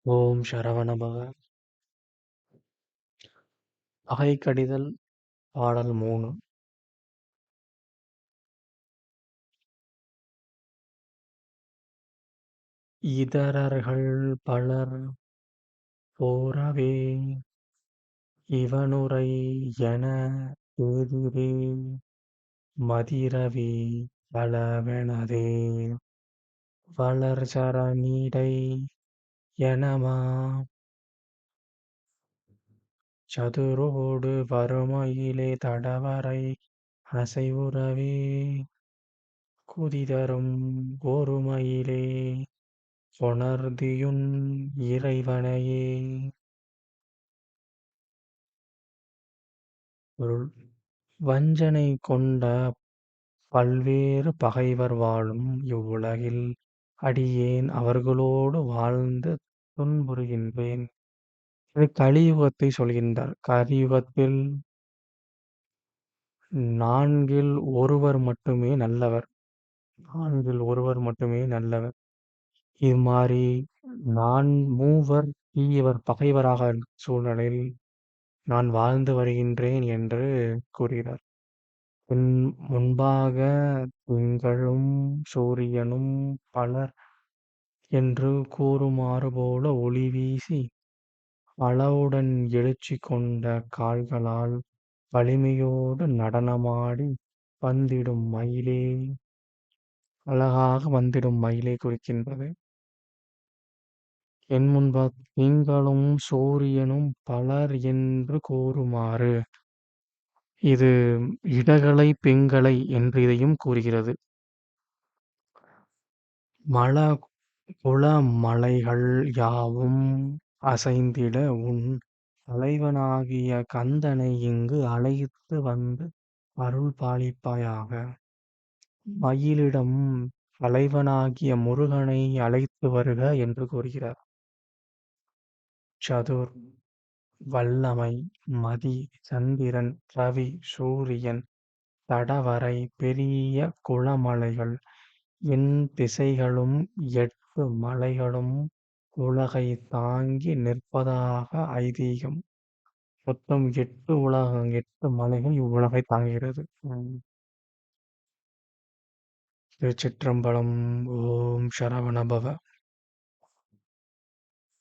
ஓம் சரவணபவ. பகை கடிதல் பாடல் 3. இதரர்கள் பலர் போரவே இவனுரை என எதிரே மதிரவி பலவெனதே வளர்சரணிடை எனமா சதுரோடு வறுமையிலே தடவரை அசைவுறவே குதிதரும் ஒருமையிலே கொணர்தியுன் இறைவனையே. பொருள்: வஞ்சனை கொண்ட பல்வேறு பகைவர் வாழும் இவ்வுலகில் அடியேன் அவர்களோடு வாழ்ந்து துன்புறுகின்றேன். இது கலியுகத்தை சொல்கின்றார். கலியுகத்தில் நான்கில் ஒருவர் மட்டுமே நல்லவர். நான்கில் ஒருவர் மட்டுமே நல்லவர். இது மாரி மூவர் தீயவர் பகைவராக இருக்கும் சூழ்நிலையில் நான் வாழ்ந்து வருகின்றேன் என்று கூறுகிறார். பின் முன்பாக திங்களும் சூரியனும் பலர் என்று கூறுமாறு போல ஒளி வீசி அளவுடன் எழுச்சி கொண்ட கால்களால் வலிமையோடு நடனமாடி வந்திடும் மயிலே அழகாக வந்திடும் மயிலை குறிக்கின்றது. என் முன்பாக திங்களும் சூரியனும் பலர் என்று கூறுமாறு இது இடகலை பிங்களை என்று இதையும் கூறுகிறது. குல மலைகள் யாவும் அசைந்திட உன் தலைவனாகிய கந்தனை இங்கு அழைத்து வந்து அருள் பாலிப்பாயாக. மயிலிடம் தலைவனாகிய முருகனை அழைத்து வருக என்று கூறுகிறார். சதுர் வல்லமை, மதி, சந்திரன், ரவி, சூரியன், தடவரை, பெரிய குளமலைகள், எண் திசைகளும் 8 மலைகளும் உலகைத் தாங்கி நிற்பதாக ஐதீகம். மொத்தம் 8 மலைகள் இவ்வுலகைத் தாங்குகிறது. திருச்சிற்றம்பலம். ஓம் சரவணபவ.